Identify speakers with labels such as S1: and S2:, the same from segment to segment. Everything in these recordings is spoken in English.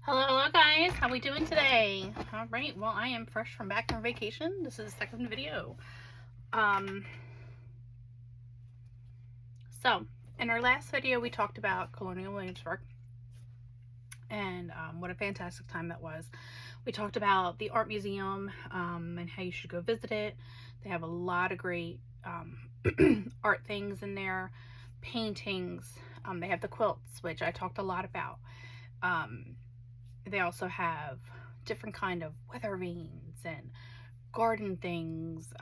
S1: Hello guys, how we doing today? All right, well I am fresh from back from vacation. This is the second video. So in our last video we talked about Colonial Williamsburg and what a fantastic time that was. We talked about the art museum and how you should go visit it. They have a lot of great art things in there, paintings. They have the quilts, which I talked a lot about. They also have different kind of weather vanes and garden things.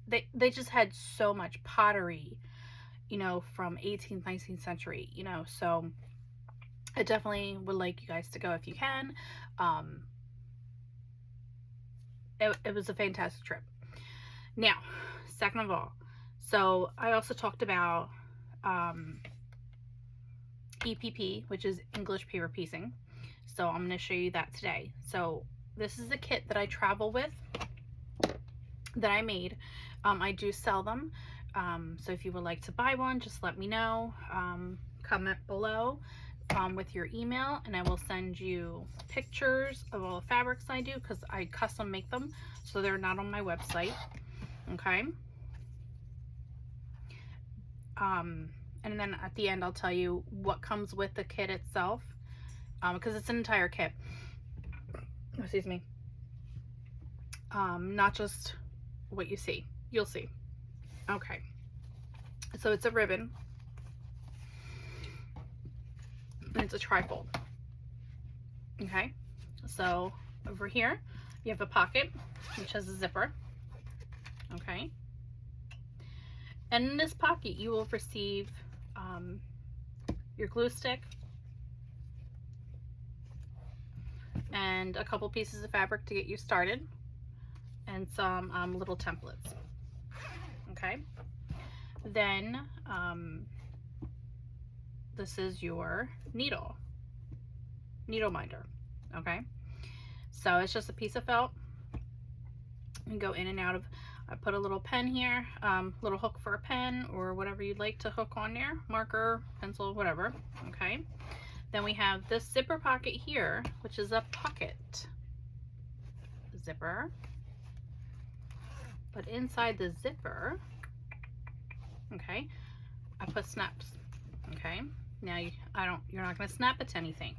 S1: They just had so much pottery, from 18th, 19th century, so I definitely would like you guys to go if you can. It was a fantastic trip. Now, second of all, so I also talked about EPP, which is English paper piecing. So I'm going to show you that today. So this is a kit that I travel with that I made. I do sell them. So if you would like to buy one, just let me know. Comment below with your email and I will send you pictures of all the fabrics I do because I custom make them. So they're not on my website. Okay. And then at the end I'll tell you what comes with the kit itself, because it's an entire kit. Excuse me. Not just what you see. You'll see. Okay. So it's a ribbon. And it's a trifold. Okay. So over here you have a pocket which has a zipper. Okay. And in this pocket you will receive your glue stick and a couple pieces of fabric to get you started and some little templates. Okay, then this is your needle minder. Okay, so it's just a piece of felt. You go in and out of. I put a little pen here, little hook for a pen or whatever you'd like to hook on there, marker, pencil, whatever. Okay. Then we have this zipper pocket here, which is a pocket zipper. But inside the zipper, okay, I put snaps. Okay. Now you're not going to snap it to anything.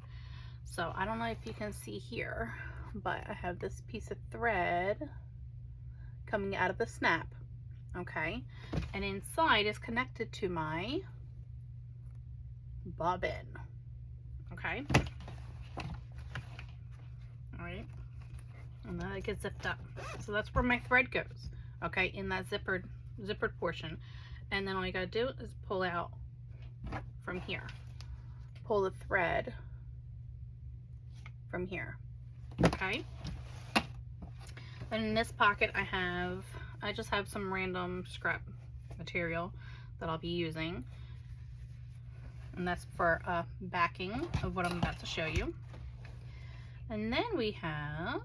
S1: So I don't know if you can see here, but I have this piece of thread coming out of the snap. Okay, and inside is connected to my bobbin. Okay, all right, and then it gets zipped up, so that's where my thread goes. Okay, in that zippered portion, and then all you gotta do is pull out from here, pull the thread from here. Okay. And in this pocket I just have some random scrap material that I'll be using. And that's for backing of what I'm about to show you. And then we have,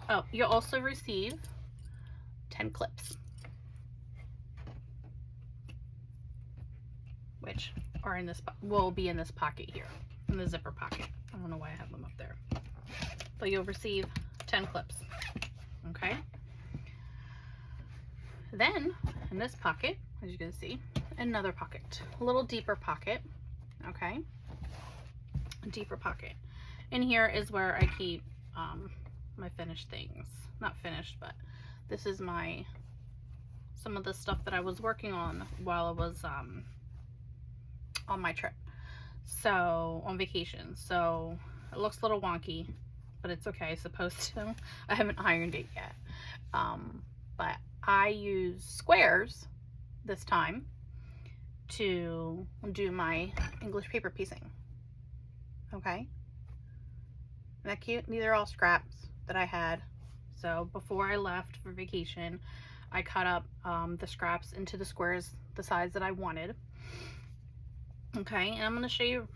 S1: oh, you'll also receive 10 clips, which are will be in this pocket here, in the zipper pocket. I don't know why I have them up there. But you'll receive 10 clips. Okay, then in this pocket, as you can see, another pocket, a little deeper pocket. Okay, a deeper pocket. In here is where I keep my finished things. Not finished, but this is some of the stuff that I was working on while I was on my trip, so on vacation. So it looks a little wonky, but it's okay, it's supposed to. I haven't ironed it yet. But I use squares this time to do my English paper piecing. Okay? Isn't that cute? These are all scraps that I had. So before I left for vacation, I cut up the scraps into the squares, the size that I wanted. Okay, and I'm going to show you,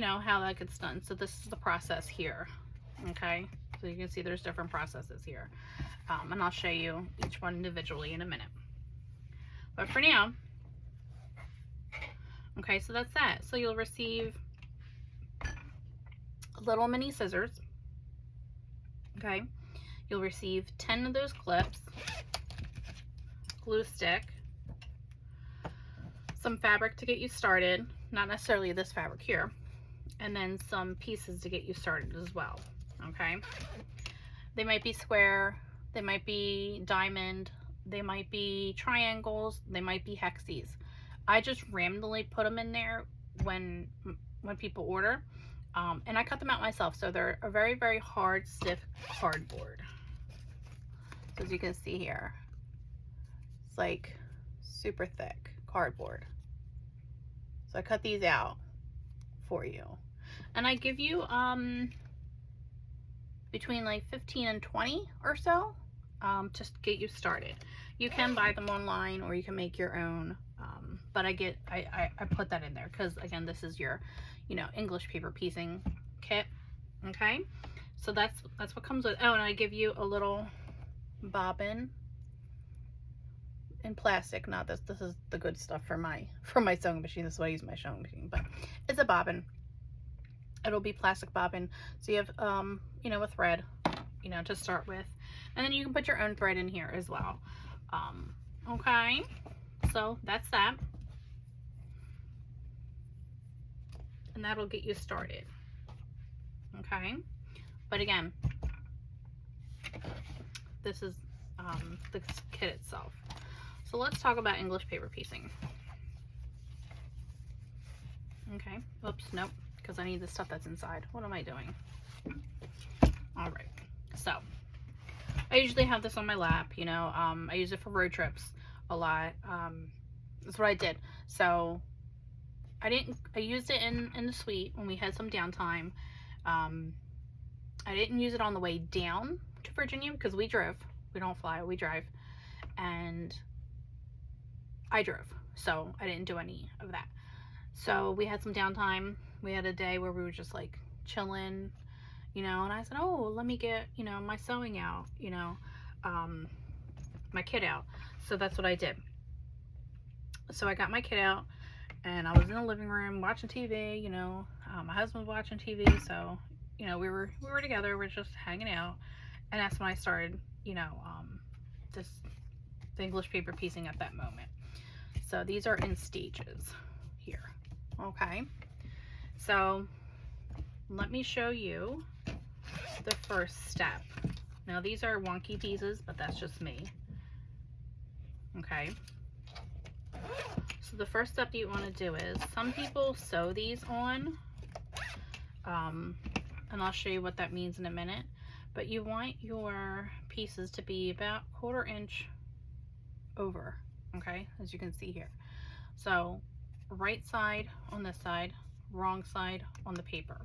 S1: how that gets done. So this is the process here. Okay, so you can see there's different processes here, and I'll show you each one individually in a minute. But for now, okay, so that's that. So you'll receive little mini scissors. Okay, you'll receive 10 of those clips, glue stick, some fabric to get you started, not necessarily this fabric here, and then some pieces to get you started as well. Okay, they might be square, they might be diamond, they might be triangles, they might be hexes. I just randomly put them in there when people order, and I cut them out myself, so they're a very, very hard, stiff cardboard. So as you can see here, it's like super thick cardboard. So I cut these out for you, and I give you between like 15 and 20 or so to get you started. You can buy them online or you can make your own, but I put that in there because, again, this is your, you know, English paper piecing kit. Okay, so that's what comes with. Oh, and I give you a little bobbin in plastic. Not this. This is the good stuff for my sewing machine. This is what I use my sewing machine, but it's a bobbin. It'll be plastic bobbin, so you have you know, a thread, you know, to start with, and then you can put your own thread in here as well. Okay, so that's that, and that'll get you started. Okay, but again, this is the kit itself. So let's talk about English paper piecing. Okay, oops, nope, because I need the stuff that's inside. What am I doing? All right, so I usually have this on my lap, you know. I use it for road trips a lot. That's what I did. So I used it in the suite when we had some downtime. I didn't use it on the way down to Virginia because we drove. We don't fly, we drive. And I drove, so I didn't do any of that. So we had some downtime. We had a day where we were just like chilling, you know, and I said, oh, let me get, you know, my sewing out, you know, my kit out. So that's what I did. So I got my kit out and I was in the living room watching TV, you know, my husband was watching TV. So, you know, we were together, we're just hanging out. And that's when I started, you know, just the English paper piecing at that moment. So these are in stages here. Okay. So let me show you the first step. Now these are wonky pieces, but that's just me. Okay. So the first step you want to do is, some people sew these on, and I'll show you what that means in a minute, but you want your pieces to be about 1/4 inch over, okay, as you can see here. So right side on this side, wrong side on the paper.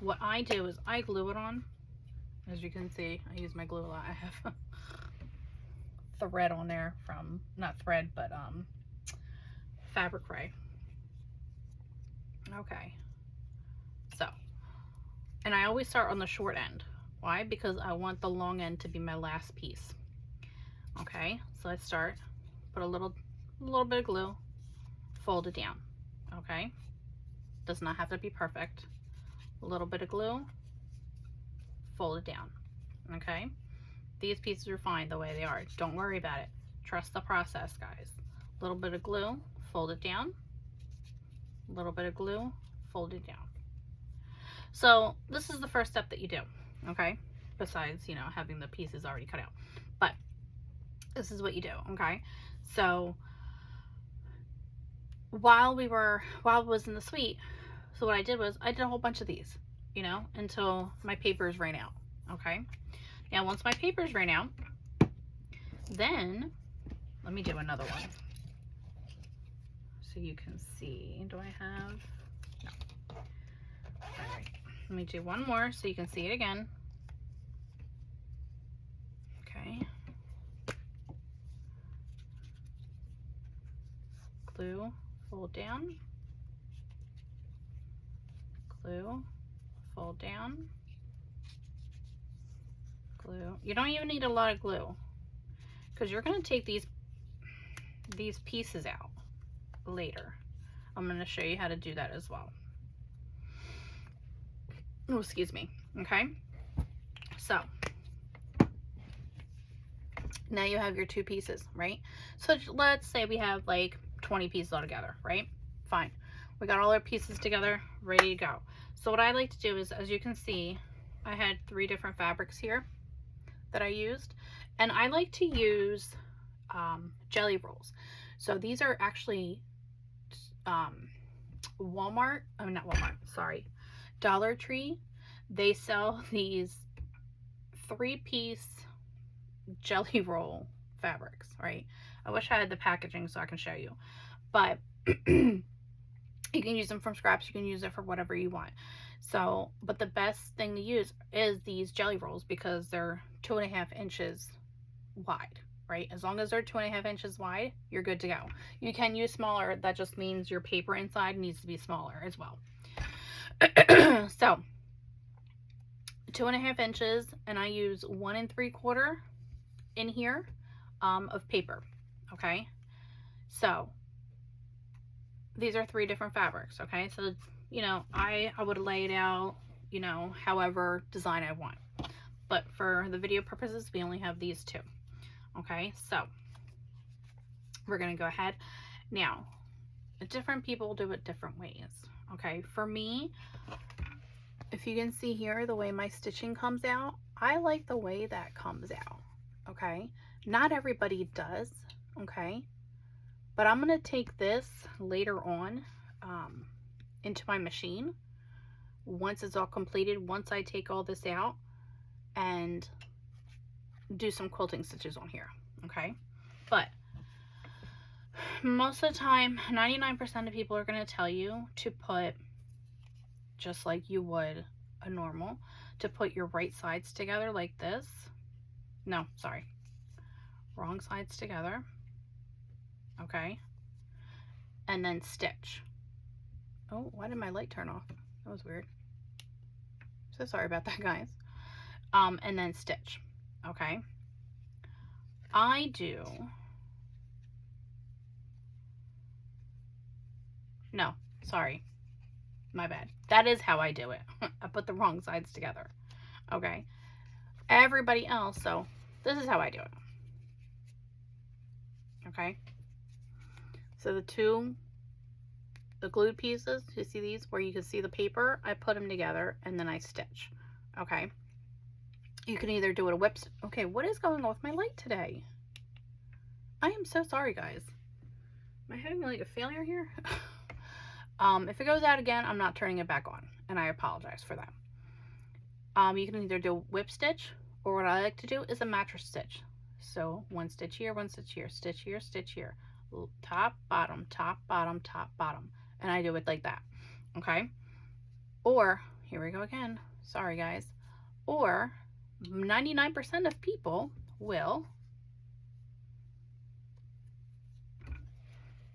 S1: What I do is I glue it on. As you can see, I use my glue a lot. I have thread on there from, not thread, but fabric ray. Okay, so, and I always start on the short end. Why? Because I want the long end to be my last piece. Okay, so let's start, put a little bit of glue, fold it down. Okay, does not have to be perfect. A little bit of glue, fold it down. Okay, these pieces are fine the way they are. Don't worry about it. Trust the process, guys. A little bit of glue, fold it down. A little bit of glue, fold it down. So this is the first step that you do. Okay, besides, you know, having the pieces already cut out, but this is what you do. Okay, so while I was in the suite, so what I did was I did a whole bunch of these, you know, until my papers ran out. Okay, now once my papers ran out, then let me do another one so you can see. Do I have? No. All right, let me do one more so you can see it again. Okay, glue, fold down, glue, fold down, glue. You don't even need a lot of glue because you're going to take these pieces out later. I'm going to show you how to do that as well. Oh, excuse me. Okay. So now you have your 2 pieces, right? So let's say we have like 20 pieces all together, right? Fine. We got all our pieces together, ready to go. So what I like to do is, as you can see, I had 3 different fabrics here that I used, and I like to use jelly rolls. So these are actually Walmart, oh not Walmart, sorry, Dollar Tree. They sell these 3-piece jelly roll fabrics, right? I wish I had the packaging so I can show you, but you can use them from scraps, you can use it for whatever you want. So, but the best thing to use is these jelly rolls because they're 2.5 inches wide, right? As long as they're 2.5 inches wide, you're good to go. You can use smaller, that just means your paper inside needs to be smaller as well. So 2.5 inches, and I use 1 3/4 in here of paper. Okay, so these are 3 different fabrics. Okay, so you know, I would lay it out, you know, however design I want, but for the video purposes we only have these 2. Okay, so we're gonna go ahead now. Different people do it different ways. Okay, for me, if you can see here the way my stitching comes out, I like the way that comes out. Okay, not everybody does. Okay, but I'm gonna take this later on into my machine once it's all completed, once I take all this out and do some quilting stitches on here. Okay, but most of the time 99% of people are going to tell you to put, just like you would a normal, to put your right sides together like this. No, sorry, wrong sides together. Okay, and then stitch. Oh, why did my light turn off? That was weird. So sorry about that, guys. And then stitch. Okay, I do, no, sorry, my bad. That is how I do it. I put the wrong sides together. Okay, everybody else, so this is how I do it. Okay, so the glued pieces, you see these where you can see the paper, I put them together and then I stitch. Okay, you can either do it a whip. Okay, what is going on with my light today? I am so sorry, guys. Am I having like a failure here? If it goes out again, I'm not turning it back on, and I apologize for that. You can either do a whip stitch, or what I like to do is a mattress stitch. So 1 stitch here, 1 stitch here, stitch here, stitch here, top, bottom, top, bottom, top, bottom, and I do it like that. Okay, or here we go again, sorry guys, or 99% of people will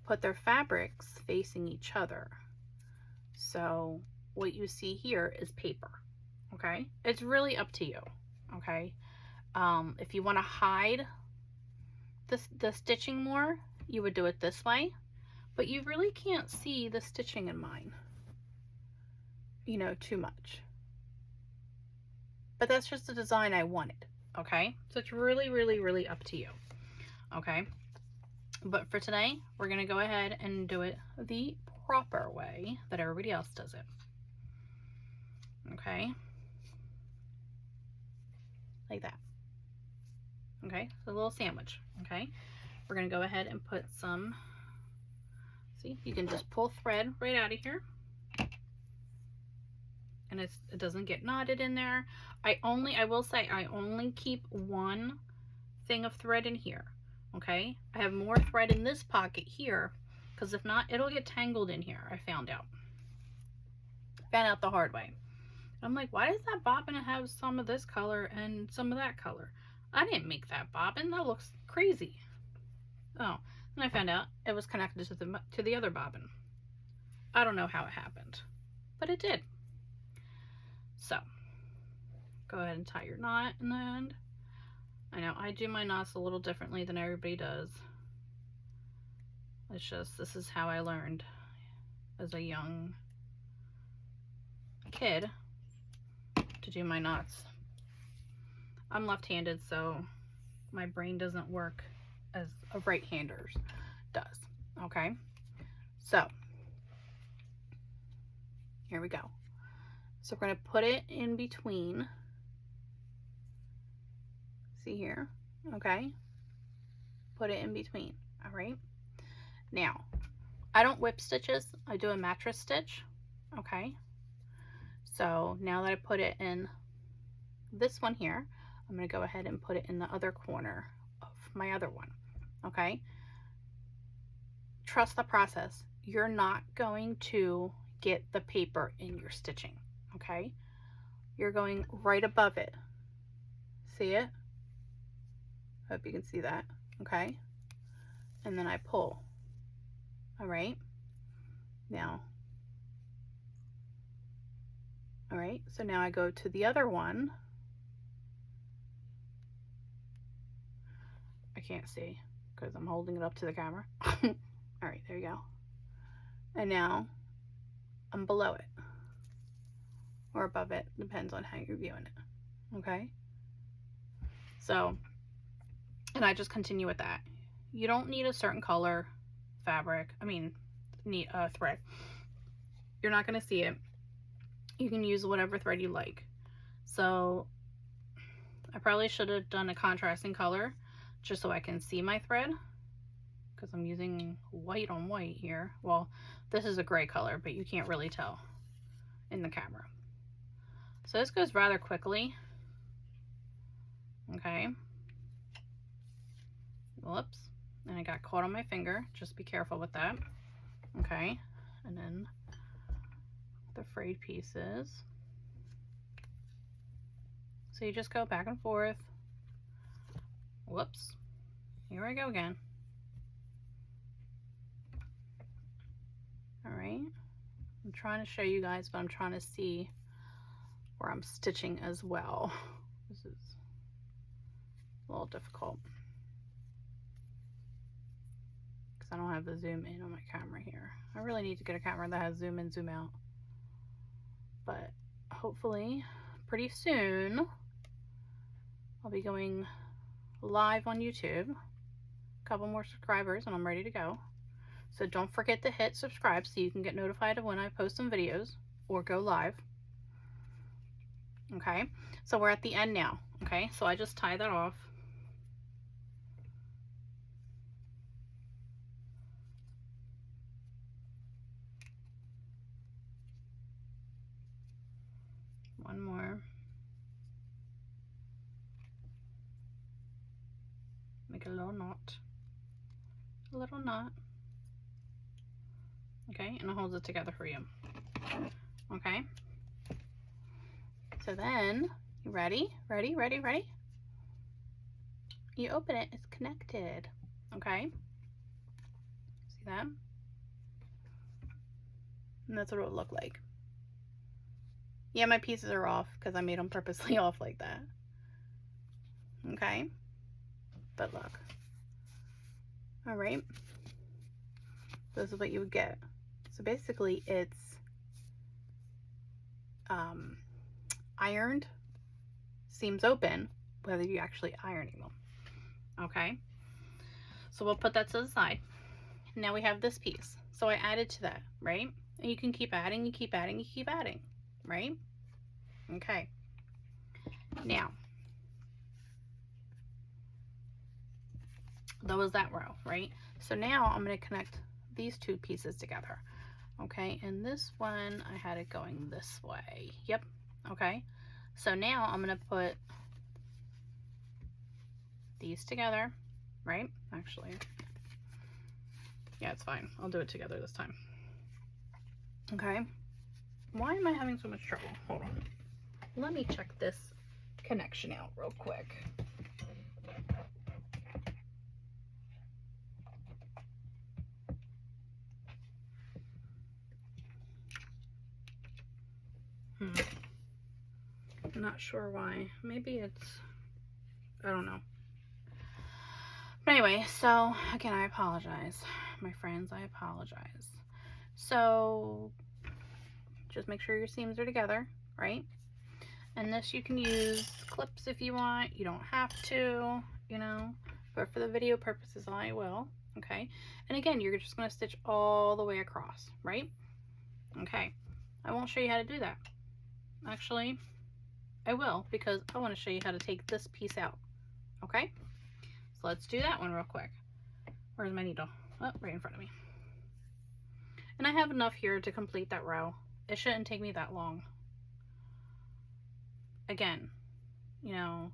S1: put their fabrics facing each other. So what you see here is paper. Okay, it's really up to you. Okay, if you want to hide the stitching more, you would do it this way, but you really can't see the stitching in mine, you know, too much. But that's just the design I wanted. Okay, so it's really, really, really up to you. Okay, but for today, we're gonna go ahead and do it the proper way that everybody else does it. Okay, like that. Okay, so a little sandwich. Okay, we're gonna go ahead and put some, see, you can just pull thread right out of here, and it doesn't get knotted in there. I will say I only keep 1 thing of thread in here. Okay, I have more thread in this pocket here, because if not, it'll get tangled in here. I found out the hard way. I'm like, why does that bobbin have some of this color and some of that color? I didn't make that bobbin. That looks crazy. Oh, and I found out it was connected to the other bobbin. I don't know how it happened, but it did. So go ahead and tie your knot in the end. I know I do my knots a little differently than everybody does. It's just, this is how I learned as a young kid to do my knots. I'm left-handed, so my brain doesn't work as a right-hander's does. Okay, so here we go. So we're going to put it in between. See here? Okay, put it in between. All right, now I don't whip stitches, I do a mattress stitch. Okay, so now that I put it in this one here, I'm going to go ahead and put it in the other corner of my other one. Okay, trust the process. You're not going to get the paper in your stitching. Okay, you're going right above it. See it? Hope you can see that. Okay, and then I pull. All right, now, all right, so now I go to the other one. I can't see because I'm holding it up to the camera. All right, there you go. And now I'm below it or above it, depends on how you're viewing it. Okay, so, and I just continue with that. You don't need a certain color fabric, need a thread. You're not going to see it. You can use whatever thread you like. So I probably should have done a contrasting color just so I can see my thread, because I'm using white on white here. Well, this is a gray color, but you can't really tell in the camera. So this goes rather quickly. Okay. Whoops. And I got caught on my finger. Just be careful with that. Okay. And then the frayed pieces. So you just go back and forth. Whoops. Here I go again. All right. I'm trying to show you guys, but I'm trying to see where I'm stitching as well. This is a little difficult because I don't have the zoom in on my camera here. I really need to get a camera that has zoom in, zoom out. But hopefully pretty soon I'll be going live on YouTube. A couple more subscribers and I'm ready to go. So don't forget to hit subscribe so you can get notified of when I post some videos or go live. Okay, so we're at the end now. Okay, so I just tie that off. One more. Make a little knot. A little knot. Okay, and it holds it together for you. Okay. So then, you ready? Ready, ready, ready? You open it, it's connected. Okay. See that? And that's what it would look like. Yeah, my pieces are off because I made them purposely off like that. Okay. But look. All right. This is what you would get. So basically it's ironed, seams open, whether you're actually ironing them. Okay. So we'll put that to the side. Now we have this piece. So I added to that, right? And you can keep adding, you keep adding, you keep adding, right? Okay. Now, that was that row, right? So now I'm going to connect these two pieces together. Okay, and this one I had it going this way. Yep. Okay, so now I'm going to put these together, right? Actually, yeah, it's fine. I'll do it together this time. Okay, why am I having so much trouble? Hold on. Let me check this connection out real quick. I'm not sure why. Maybe it's, I don't know. But anyway, so again, I apologize. My friends, I apologize. So just make sure your seams are together, right? And this you can use clips if you want. You don't have to, you know, but for the video purposes, I will. Okay. And again, you're just going to stitch all the way across, right? Okay. I won't show you how to do that. Actually, I will, because I want to show you how to take this piece out. Okay. So let's do that one real quick. Where's my needle? Oh, right in front of me. And I have enough here to complete that row. It shouldn't take me that long. Again, you know,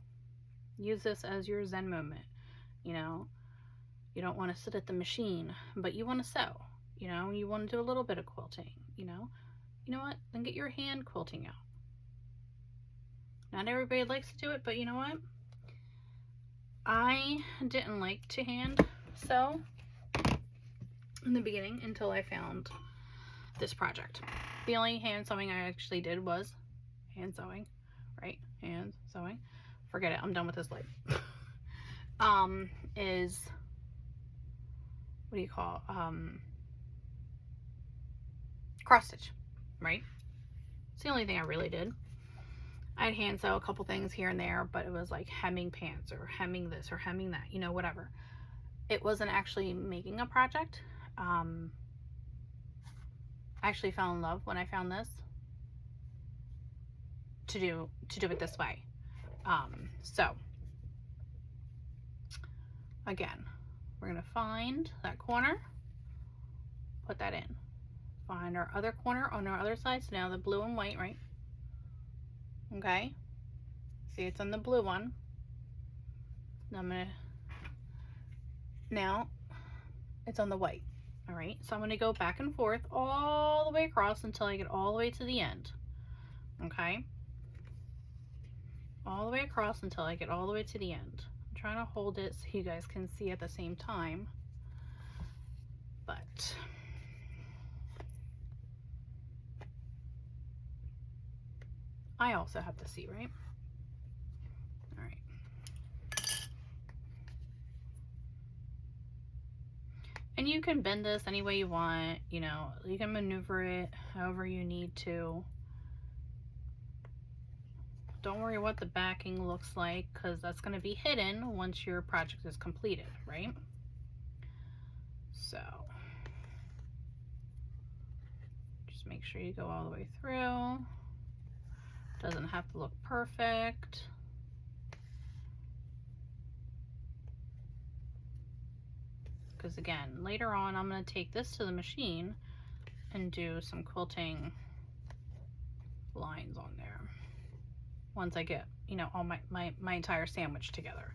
S1: use this as your Zen moment. You know, you don't want to sit at the machine, but you want to sew. You know, you want to do a little bit of quilting. You know what? Then get your hand quilting out. Not everybody likes to do it, but you know what? I didn't like to hand sew in the beginning until I found this project. The only hand sewing I actually did was hand sewing, right? Hand sewing. Forget it. I'm done with this life. Is, what do you call, cross stitch, right? It's the only thing I really did. I'd hand sew a couple things here and there, but it was like hemming pants or hemming this or hemming that, you know, whatever. It wasn't actually making a project. I actually fell in love when I found this to do it this way. So again, we're gonna find that corner, put that in, find our other corner on our other side. So now the blue and white, right? Okay, see, it's on the blue one. Now it's on the white. All right, so I'm going to go back and forth all the way across until I get all the way to the end. Okay, all the way across until I get all the way to the end. I'm trying to hold it so you guys can see at the same time, but I also have to see, right? All right. And you can bend this any way you want, you know, you can maneuver it however you need to. Don't worry what the backing looks like, because that's going to be hidden once your project is completed, right? So just make sure you go all the way through. Doesn't have to look perfect. Because again, later on I'm going to take this to the machine and do some quilting lines on there once I get, you know, all my entire sandwich together,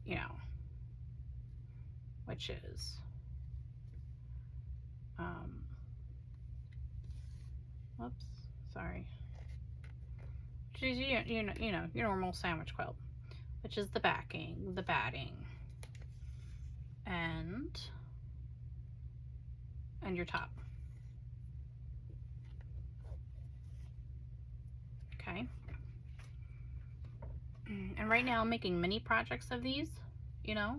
S1: you know, which is whoops, sorry, which is, you know, your normal sandwich quilt, which is the backing, the batting, and your top. Okay. And right now I'm making mini projects of these, you know.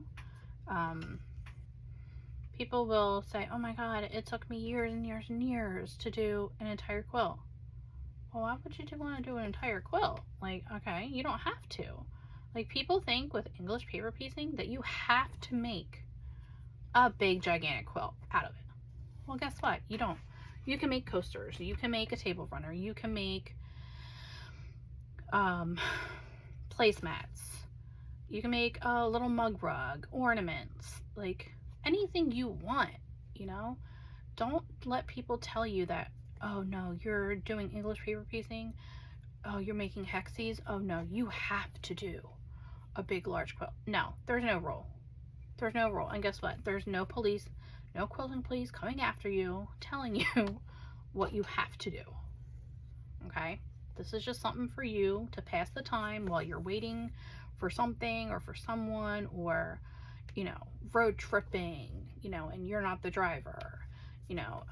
S1: People will say, oh my god, it took me years and years and years to do an entire quilt. Well, why would you want to do an entire quilt? Like, okay, you don't have to. Like, people think with English paper piecing that you have to make a big gigantic quilt out of it. Well, guess what? You don't. You can make coasters, you can make a table runner, you can make placemats, you can make a little mug rug, ornaments, like anything you want, you know. Don't let people tell you that, oh no, you're doing English paper piecing, oh, you're making hexies, oh no, you have to do a big large quilt. No, there's no rule. There's no rule. And guess what? There's no police, no quilting police coming after you telling you what you have to do. Okay? This is just something for you to pass the time while you're waiting for something or for someone, or, you know, road tripping, you know, and you're not the driver, you know.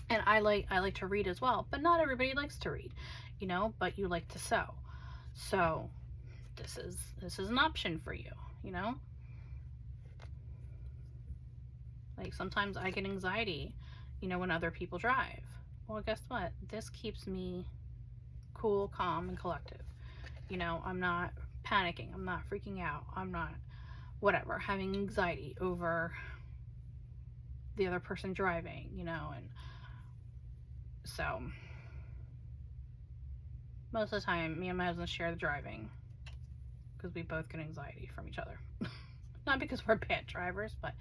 S1: And I like to read as well, but not everybody likes to read, you know, but you like to sew. So this is an option for you, you know. Like, sometimes I get anxiety, you know, when other people drive. Well, guess what? This keeps me cool, calm, and collective. You know, I'm not panicking. I'm not freaking out. I'm not, whatever, having anxiety over the other person driving, you know. And so most of the time, me and my husband share the driving because we both get anxiety from each other. Not because we're bad drivers, but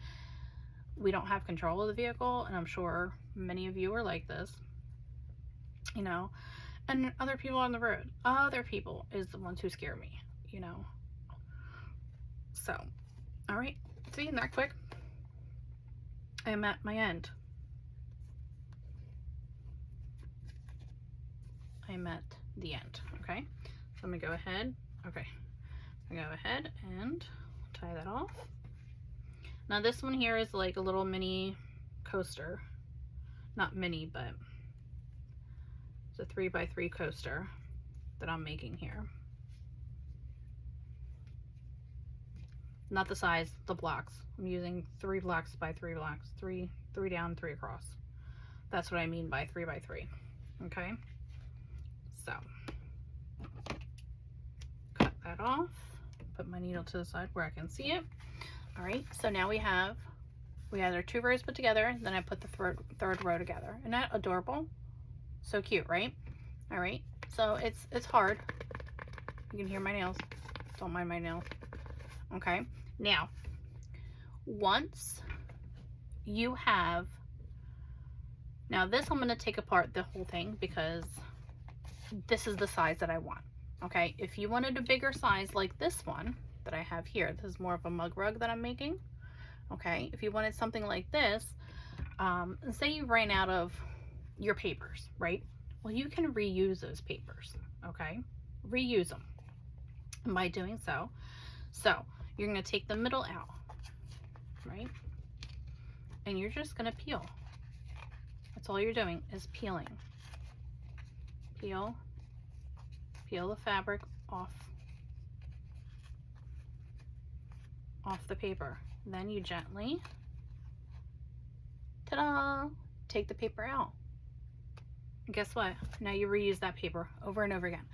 S1: we don't have control of the vehicle, and I'm sure many of you are like this, you know. And other people on the road, other people is the ones who scare me, you know. So, all right, see, that quick. I am at my end. I am at the end, okay? So I'm gonna go ahead, okay. I'm gonna go ahead and tie that off. Now this one here is like a little mini coaster. Not mini, but it's a 3x3 coaster that I'm making here. Not the size, the blocks. I'm using 3 blocks by 3 blocks, three down, 3 across. That's what I mean by 3x3. Okay, so cut that off. Put my needle to the side where I can see it. All right, so now we had our 2 rows put together, then I put the third row together. Isn't that adorable? So cute, right? All right, so it's hard. You can hear my nails. Don't mind my nails. Okay, now once you have, now this I'm going to take apart the whole thing because this is the size that I want. Okay, if you wanted a bigger size like this one that I have here, this is more of a mug rug that I'm making. Okay, if you wanted something like this, say you ran out of your papers, right? Well, you can reuse those papers, okay? Reuse them. And by doing so, you're going to take the middle out, right? And you're just going to peel. That's all you're doing is peeling. Peel the fabric off the paper. Then you gently, ta-da, take the paper out. And guess what? Now you reuse that paper over and over again.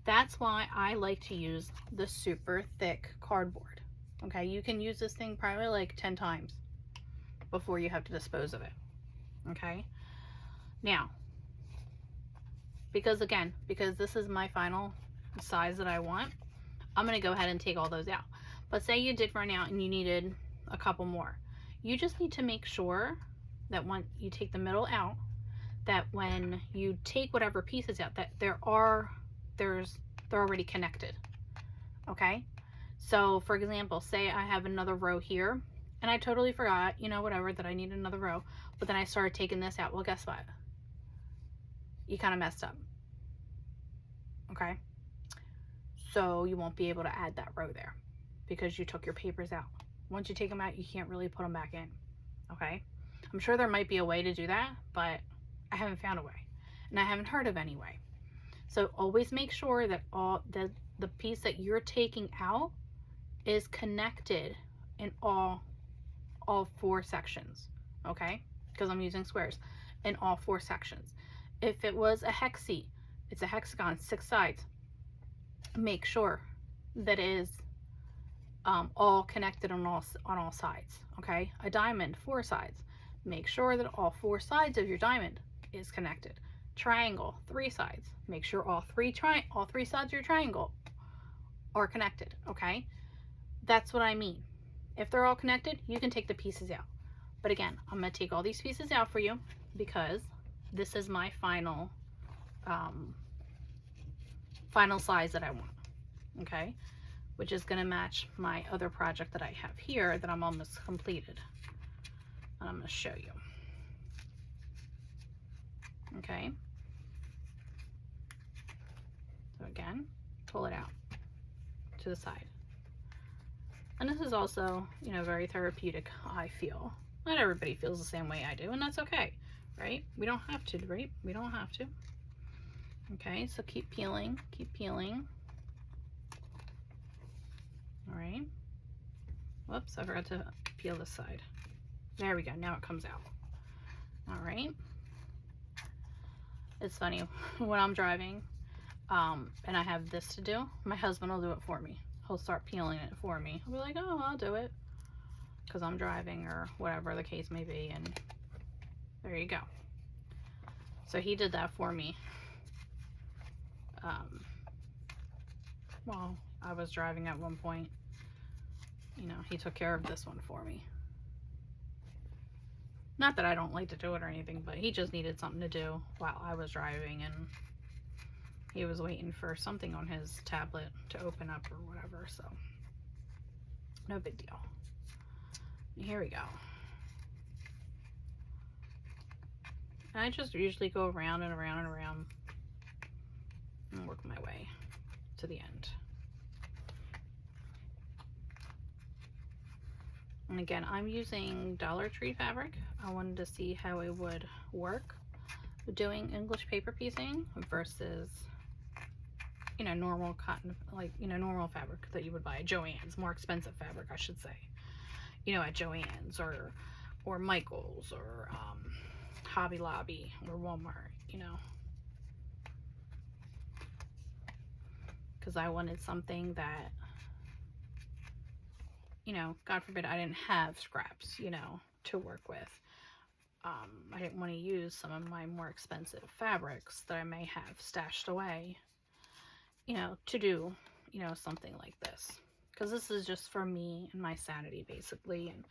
S1: That's why I like to use the super thick cardboard. Okay, you can use this thing probably like 10 times before you have to dispose of it. Okay, now, because this is my final size that I want, I'm going to go ahead and take all those out. But say you did run out and you needed a couple more. You just need to make sure that when you take the middle out, that when you take whatever pieces out, that they're already connected. Okay, so for example, say I have another row here and I totally forgot, you know, whatever, that I need another row, but then I started taking this out. Well, guess what? You kind of messed up. Okay, so you won't be able to add that row there because you took your papers out. Once you take them out, you can't really put them back in. Okay, I'm sure there might be a way to do that, but I haven't found a way, and I haven't heard of any way. So always make sure that the piece that you're taking out is connected in all 4 sections. Okay, because I'm using squares in all 4 sections. If it was a hexie, it's a hexagon, 6 sides. Make sure that it is all connected on all sides. Okay, a diamond, 4 sides. Make sure that all 4 sides of your diamond is connected. Triangle, 3 sides. Make sure all three sides of your triangle are connected. Okay, that's what I mean. If they're all connected, you can take the pieces out. But again, I'm going to take all these pieces out for you because this is my final size that I want. Okay, which is going to match my other project that I have here that I'm almost completed. And I'm going to show you. Okay, so again, pull it out to the side. And this is also, you know, very therapeutic, I feel. Not everybody feels the same way I do, and that's okay, right? We don't have to, right? We don't have to. Okay, so keep peeling, keep peeling. All right. Whoops, I forgot to peel this side. There we go, now it comes out. All right. It's funny, when I'm driving, and I have this to do, my husband will do it for me. He'll start peeling it for me. I'll be like, oh, I'll do it, because I'm driving or whatever the case may be, and there you go. So he did that for me while I was driving at one point. You know, he took care of this one for me. Not that I don't like to do it or anything, but he just needed something to do while I was driving, and he was waiting for something on his tablet to open up or whatever, so no big deal. Here we go. And I just usually go around and around and around and work my way to the end. And again, I'm using Dollar Tree fabric. I wanted to see how it would work doing English paper piecing versus, you know, normal cotton, like, you know, normal fabric that you would buy at Joann's, more expensive fabric, I should say, you know, at Joann's or Michael's or Hobby Lobby or Walmart, you know, because I wanted something that, you know, God forbid I didn't have scraps, you know, to work with. I didn't want to use some of my more expensive fabrics that I may have stashed away, you know, to do, you know, something like this. Because this is just for me and my sanity, basically, and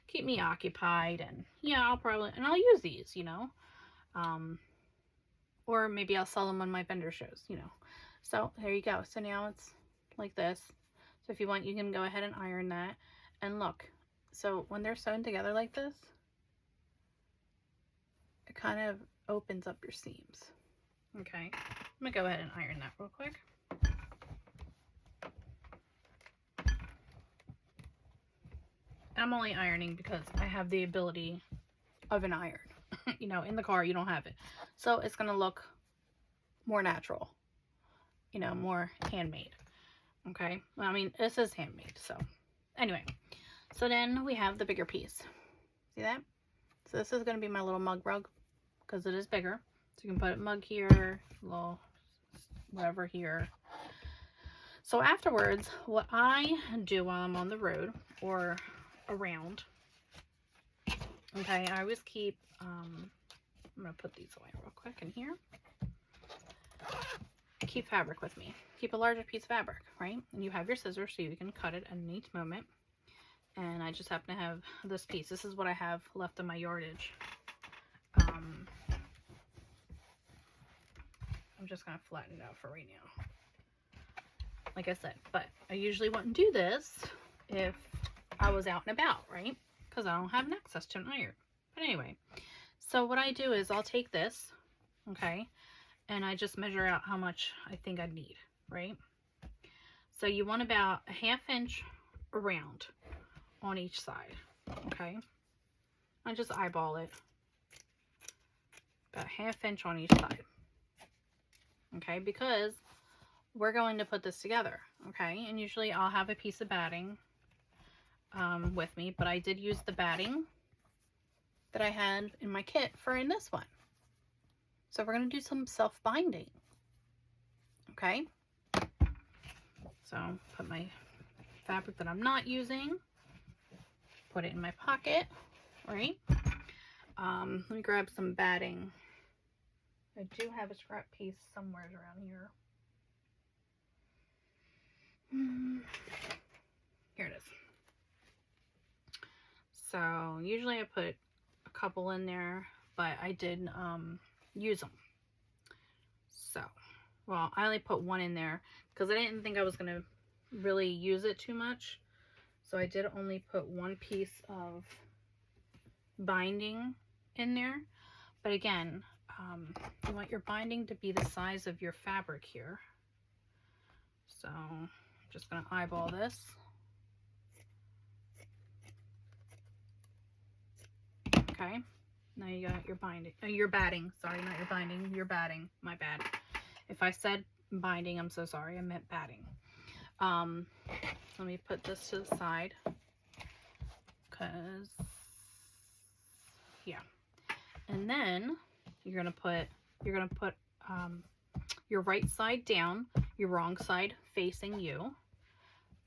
S1: keep me occupied. And yeah, I'll use these, you know, or maybe I'll sell them on my vendor shows, you know. So there you go. So now it's like this. So if you want, you can go ahead and iron that. And look, so when they're sewn together like this, it kind of opens up your seams. Okay, I'm gonna go ahead and iron that real quick. I'm only ironing because I have the ability of an iron. You know, in the car you don't have it, so it's gonna look more natural, you know, more handmade. Okay, well, I mean, this is handmade. So anyway, so then we have the bigger piece. See that? So this is going to be my little mug rug because it is bigger. So you can put a mug here, a little whatever here. So afterwards, what I do while I'm on the road or around, okay, I always keep, I'm going to put these away real quick in here. Keep fabric with me. Keep a larger piece of fabric, right? And you have your scissors so you can cut it at any moment. And I just happen to have this piece. This is what I have left of my yardage. I'm just going to flatten it out for right now. Like I said, but I usually wouldn't do this if I was out and about, right? Because I don't have an access to an iron. But anyway, so what I do is I'll take this, okay, and I just measure out how much I think I need, right? So you want about a 1/2 inch around on each side, okay? I just eyeball it. About 1/2 inch on each side, okay? Because we're going to put this together, okay? And usually I'll have a piece of batting with me, but I did use the batting that I had in my kit in this one. So we're going to do some self-binding, okay? So put my fabric that I'm not using, put it in my pocket, right? Let me grab some batting. I do have a scrap piece somewhere around here. Here it is. So usually I put a couple in there, but I did use them. So, well, I only put one in there because I didn't think I was going to really use it too much. So I did only put one piece of binding in there. But again, you want your binding to be the size of your fabric here. So I'm just going to eyeball this. Okay, now you got your binding, your batting, sorry, not your binding, your batting, my bad. If I said binding, I'm so sorry, I meant batting. Let me put this to the side, because, yeah, and then you're gonna put your right side down, your wrong side facing you.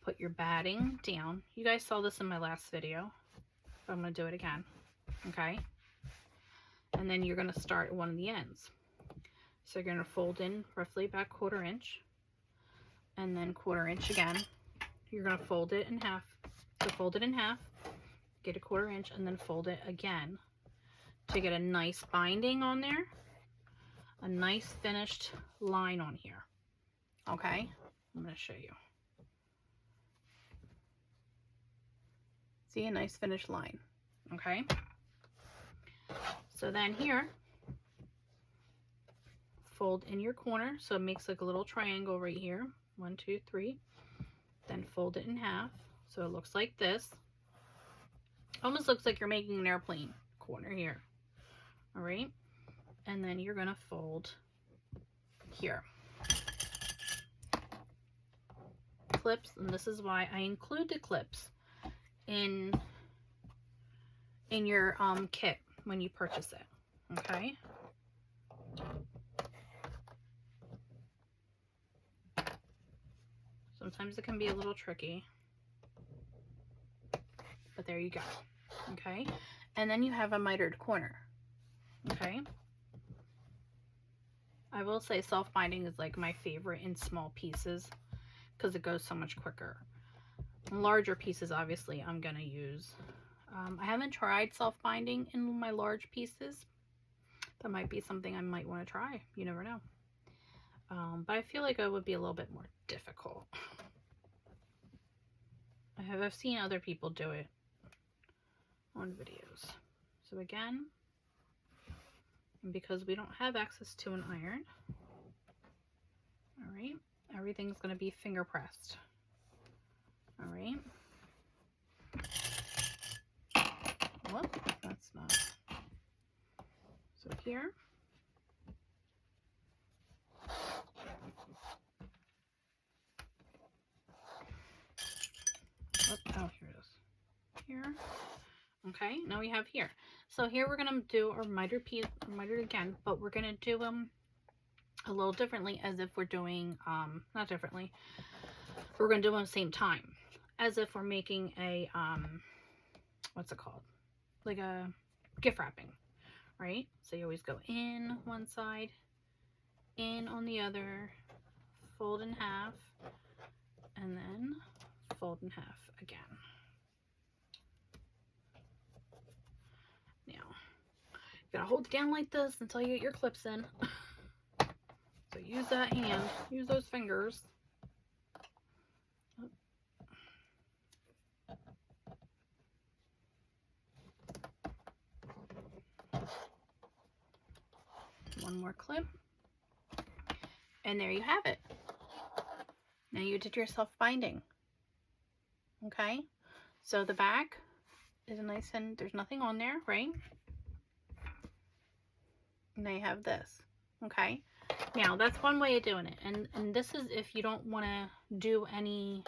S1: Put your batting down. You guys saw this in my last video, but I'm going to do it again. Okay? And then you're going to start at one of the ends. So you're going to fold in roughly about 1/4 inch, and then 1/4 inch again. You're going to fold it in half. So fold it in half, get a 1/4 inch, and then fold it again to get a nice binding on there, a nice finished line on here. Okay? I'm going to show you. See, a nice finished line. Okay? So then here, fold in your corner, so it makes like a little triangle right here. 1, 2, 3. Then fold it in half, so it looks like this. Almost looks like you're making an airplane corner here. All right, and then you're gonna fold here. Clips, and this is why I include the clips in your kit when you purchase it. Okay. Sometimes it can be a little tricky, but there you go. Okay, and then you have a mitered corner. Okay, I will say self-binding is like my favorite in small pieces because it goes so much quicker. In larger pieces, obviously, I'm gonna use. I haven't tried self-binding in my large pieces. That might be something I might want to try. You never know. But I feel like it would be a little bit more difficult. I've seen other people do it on videos. So again, because we don't have access to an iron, all right, everything's going to be finger pressed. All right. Whoop, that's not. So here. Oh, here it is. Here. Okay, now we have here. So here we're gonna do our mitered piece, mitered again, but we're gonna do them a little differently, as if we're doing not differently. We're gonna do them at the same time, as if we're making a what's it called? Like a gift wrapping, right? So you always go in one side, in on the other, fold in half, and then fold in half again. Now, you gotta hold it down like this until you get your clips in. So use that hand, use those fingers. One more clip. And there you have it. Now you did your self-binding. Okay? So the back is nice and there's nothing on there, right? And now you have this. Okay? Now that's one way of doing it. And this is if you don't want to do anything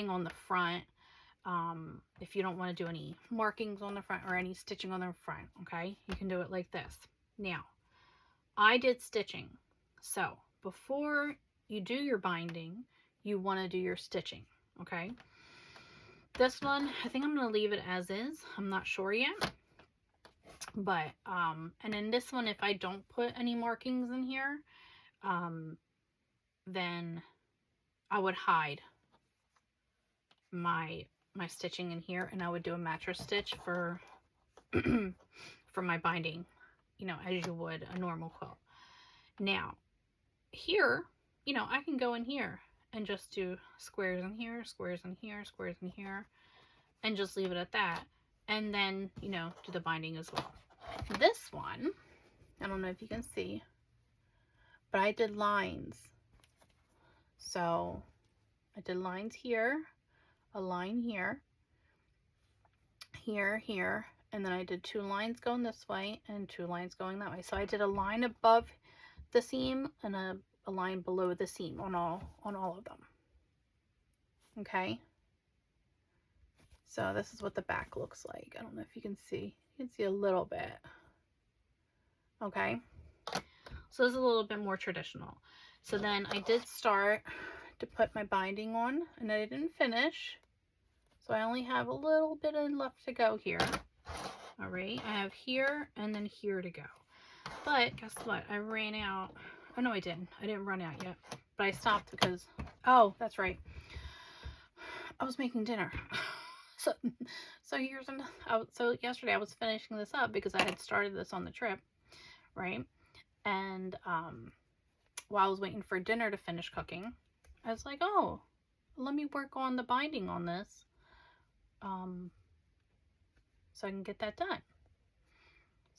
S1: on the front. If you don't want to do any markings on the front or any stitching on the front, okay? You can do it like this. Now, I did stitching. So before you do your binding, you want to do your stitching, okay? This one, I think I'm going to leave it as is. I'm not sure yet. But, and in this one, if I don't put any markings in here, then I would hide my stitching in here, and I would do a mattress stitch for for my binding, you know, as you would a normal quilt. Now here, you know, I can go in here and just do squares in here, squares in here, squares in here, and just leave it at that, and then, you know, do the binding as well. This one, I don't know if you can see, but I did lines. So I did lines here, a line here, here, here, and then I did 2 lines going this way and 2 lines going that way. So I did a line above the seam and a line below the seam on all of them. Okay, so this is what the back looks like. I don't know if you can see. You can see a little bit. Okay, So this is a little bit more traditional. So then I did start to put my binding on, and I didn't finish. So I only have a little bit left to go here. All right, I have here and then here to go. But guess what? I ran out. Oh no, I didn't. I didn't run out yet. But I stopped because, oh, that's right. I was making dinner. So yesterday I was finishing this up because I had started this on the trip, right? And while I was waiting for dinner to finish cooking, I was like, oh, let me work on the binding on this, so I can get that done.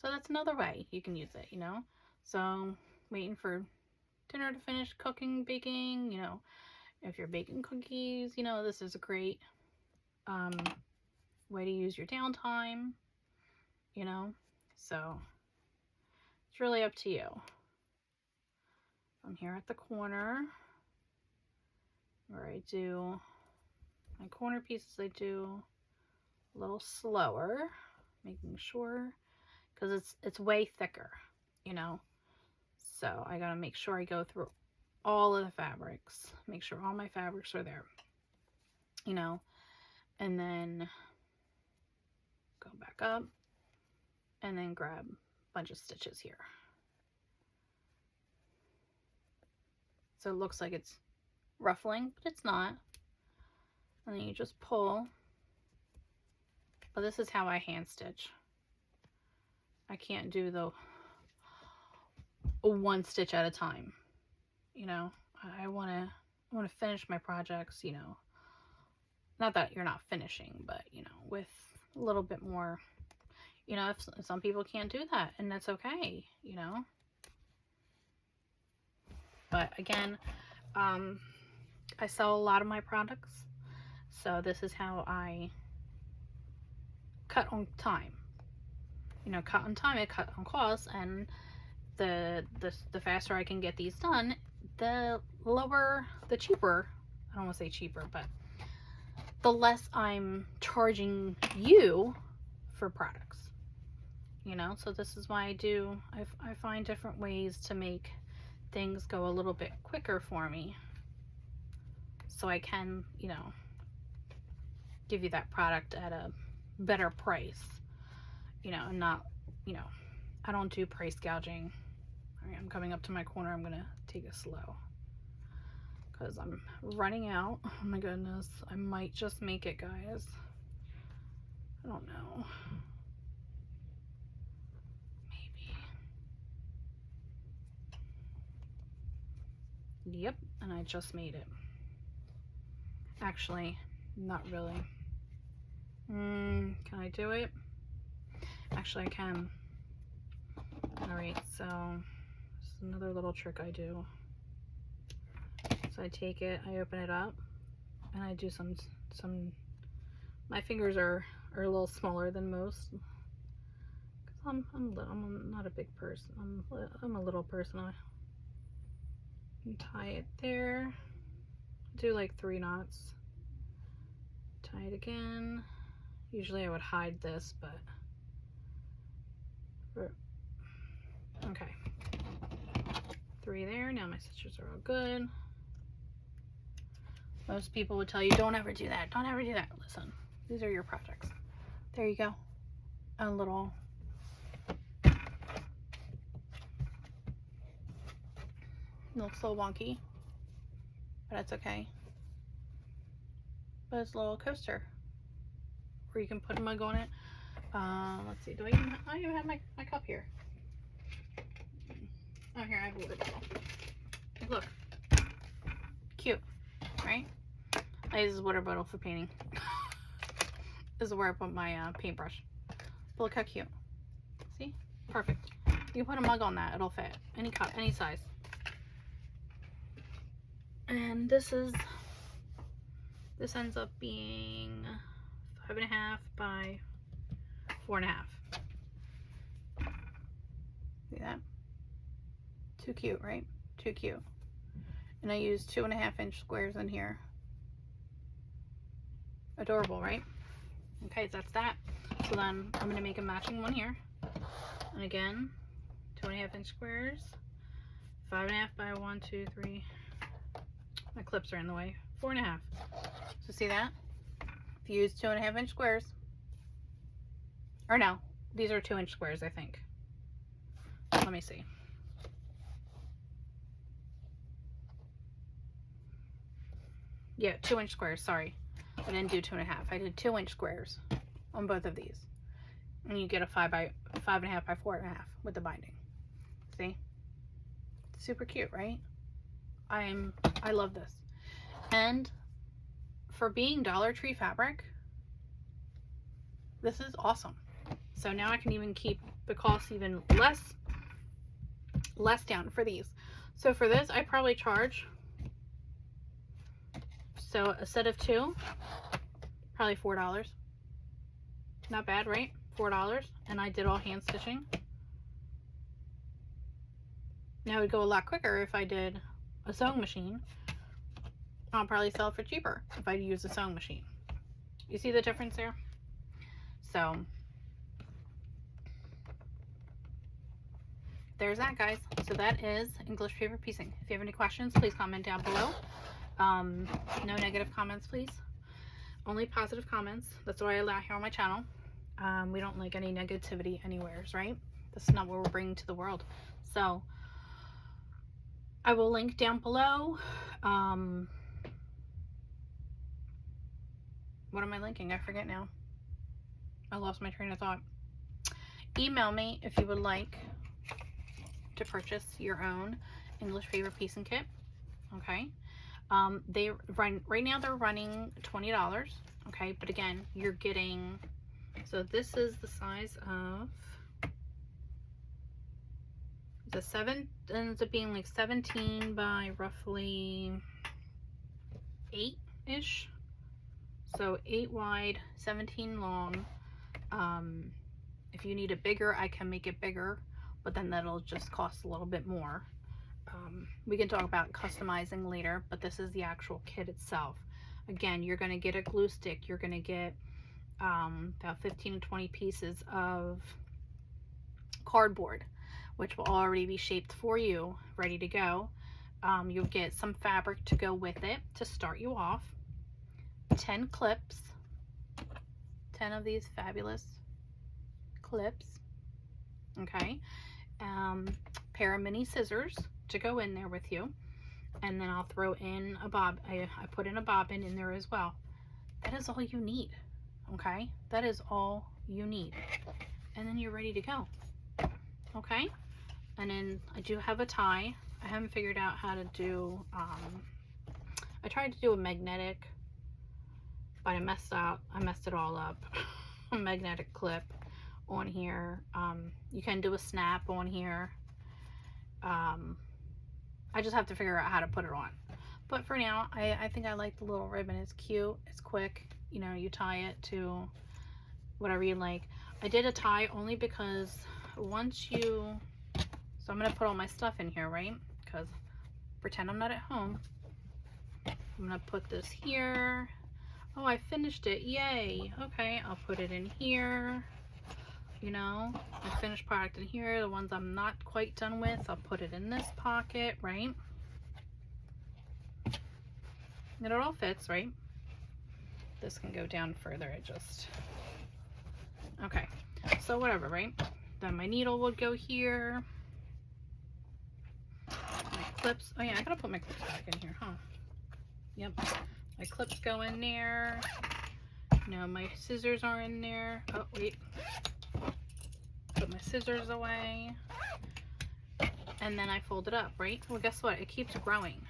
S1: So that's another way you can use it, you know. So waiting for dinner to finish cooking, baking, you know, if you're baking cookies, you know, this is a great way to use your downtime, you know. So it's really up to you. I'm here at the corner where I do my corner pieces. I do a little slower, making sure, because it's way thicker, you know. So I gotta make sure I go through all of the fabrics, make sure all my fabrics are there, you know, and then go back up and then grab a bunch of stitches here. So it looks like it's ruffling, but it's not. And then you just pull. But this is how I hand stitch. I can't do the one stitch at a time. You know, I want to finish my projects, you know. Not that you're not finishing, but, you know, with a little bit more, you know, if some people can't do that, and that's okay, you know. But again, I sell a lot of my products, so this is how I cut on time. You know, cut on time, I cut on costs, and the faster I can get these done, the cheaper, I don't want to say cheaper, but the less I'm charging you for products, you know. So this is why I find different ways to make things go a little bit quicker for me, so I can, you know, give you that product at a better price, you know, and not, you know, I don't do price gouging. All right, I'm coming up to my corner. I'm gonna take it slow because I'm running out. Oh my goodness, I might just make it, guys. I don't know. Yep, and I just made it. Actually, not really. Can I do it? Actually, I can. Alright, so this is another little trick I do. So I take it, I open it up, and I do some my fingers are a little smaller than most. Cause I'm not a big person. I'm a little person. I tie it there. Do like 3 knots. Tie it again. Usually I would hide this, but okay. 3 there. Now my stitches are all good. Most people would tell you, don't ever do that. Don't ever do that. Listen, these are your projects. There you go. A little. It looks a little wonky, but that's okay. But it's a little coaster where you can put a mug on it. Let's see. I even have my cup here. Oh, here, I have a water bottle. Look. Cute, right? I use this water bottle for painting. This is where I put my paintbrush. But look how cute. See? Perfect. You can put a mug on that. It'll fit. Any cup, any size. And this ends up being 5.5 by 4.5. See that? Too cute, right? Too cute. And I use 2.5-inch squares in here. Adorable, right? Okay, so that's that. So then I'm going to make a matching one here. And again, 2.5-inch squares. 5.5 by 1, 2, 3. My clips are in the way. 4.5. So see that? If you use 2.5-inch squares, or no, these are 2-inch squares, I think. Let me see. Yeah, 2-inch squares, sorry. I didn't do 2.5. I did 2-inch squares on both of these. And you get a 5.5 by 4.5 with the binding. See? Super cute, right? I love this. And for being Dollar Tree fabric, this is awesome. So now I can even keep the cost even less down for these. So for this, I probably charge, so a set of 2, probably $4. Not bad, right? $4. And I did all hand stitching. Now it would go a lot quicker if I did a sewing machine. I'll probably sell it for cheaper if I use a sewing machine. You see the difference there? So there's that, guys. So that is English paper piecing. If you have any questions, please comment down below. No negative comments, please. Only positive comments. That's what I allow here on my channel. We don't like any negativity anywheres, right? That's not what we're bringing to the world. So I will link down below. What am I linking? I forget now. I lost my train of thought. Email me if you would like to purchase your own English paper piecing kit. Okay. They run right now. They're running $20. Okay, but again, you're getting. So this is the size of the 7. Ends up being like 17 by roughly 8-ish. So 8 wide, 17 long. If you need it bigger, I can make it bigger, but then that'll just cost a little bit more. We can talk about customizing later, but this is the actual kit itself. Again, you're going to get a glue stick. You're going to get about 15 to 20 pieces of cardboard, which will already be shaped for you, ready to go. You'll get some fabric to go with it to start you off. 10 clips, 10 of these fabulous clips. Okay. Pair of mini scissors to go in there with you, and then I'll throw in a bob. I put in a bobbin in there as well. That is all you need. Okay, that is all you need, and then you're ready to go. Okay, and then I do have a tie. I haven't figured out how to do. I tried to do a magnetic, but I messed it all up. A magnetic clip on here. You can do a snap on here. I just have to figure out how to put it on. But for now, I think I like the little ribbon. It's cute. It's quick. You know, you tie it to whatever you like. I did a tie only because once you... So I'm going to put all my stuff in here, right? Because pretend I'm not at home. I'm going to put this here. Oh, I finished it. Yay. Okay, I'll put it in here. You know, the finished product in here. The ones I'm not quite done with, I'll put it in this pocket, right? And it all fits, right? This can go down further. It just... Okay. So whatever, right? Then my needle would go here. My clips. Oh yeah, I gotta put my clips back in here, huh? Yep. My clips go in there. No, my scissors are in there. Oh, wait. Put my scissors away. And then I fold it up, right? Well, guess what? It keeps growing.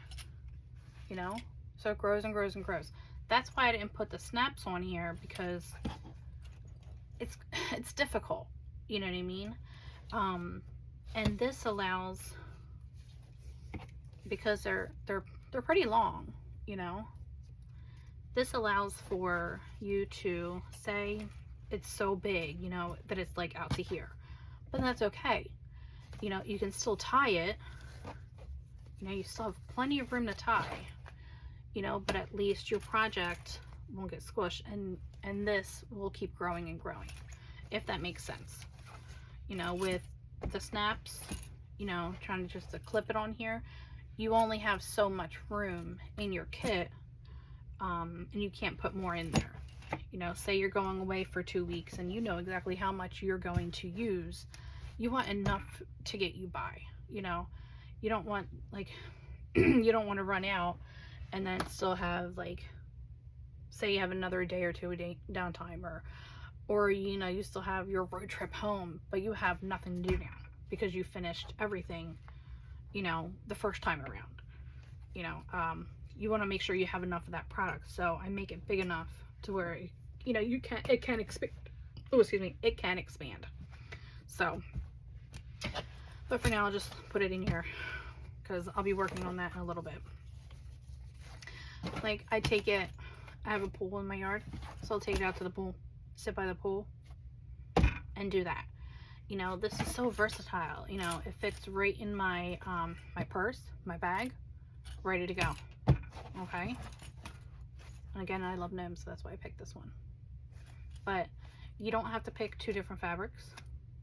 S1: You know? So it grows and grows and grows. That's why I didn't put the snaps on here, because it's difficult. You know what I mean? And this allows, because they're pretty long, you know? This allows for you to say it's so big, you know, that it's like out to here. But that's okay. You know, you can still tie it. You know, you still have plenty of room to tie. You know, but at least your project won't get squished, and this will keep growing and growing, if that makes sense. You know, with the snaps, you know, trying to just to clip it on here, you only have so much room in your kit, and you can't put more in there. You know, say you're going away for 2 weeks and you know exactly how much you're going to use. You want enough to get you by, you know. You don't want, like, you don't want to run out and then still have, like, say you have another day or two a day downtime, or you know, you still have your road trip home, but you have nothing to do now because you finished everything, you know, the first time around. You know, you want to make sure you have enough of that product. So I make it big enough to where, you know, it can expand. Oh, excuse me, it can expand. So, but for now, I'll just put it in here because I'll be working on that in a little bit. Like, I have a pool in my yard, so I'll take it out to the pool, sit by the pool, and do that. You know, this is so versatile. You know, it fits right in my my purse, my bag, ready to go. Okay. And again, I love gnomes, so that's why I picked this one. But you don't have to pick 2 different fabrics.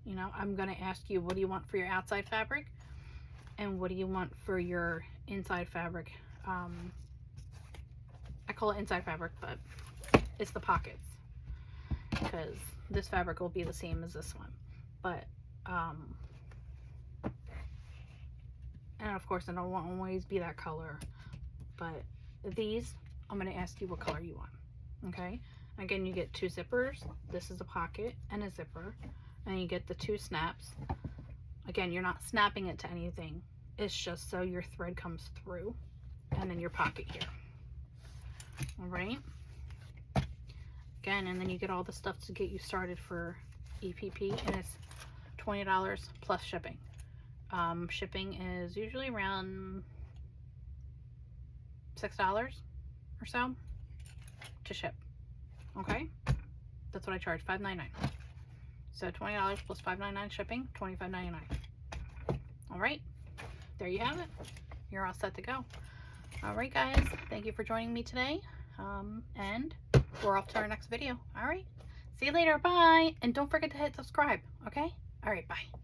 S1: You know, I'm gonna ask you, what do you want for your outside fabric, and what do you want for your inside fabric? I call it inside fabric, but it's the pockets, because this fabric will be the same as this one. But and of course, I don't want to always be that color, but these, I'm going to ask you what color you want. Okay, again, you get 2 zippers. This is a pocket and a zipper, and you get the 2 snaps. Again, you're not snapping it to anything, it's just so your thread comes through, and then your pocket here. All right, again, and then you get all the stuff to get you started for EPP, and it's $20 plus shipping. Shipping is usually around $6 or so to ship. Okay, that's what I charge, $5.99. So $20 plus $5.99 shipping, $25.99. All right, there you have it. You're all set to go. All right, guys, thank you for joining me today, and we're off to our next video. All right, see you later. Bye. And don't forget to hit subscribe. Okay, all right, bye.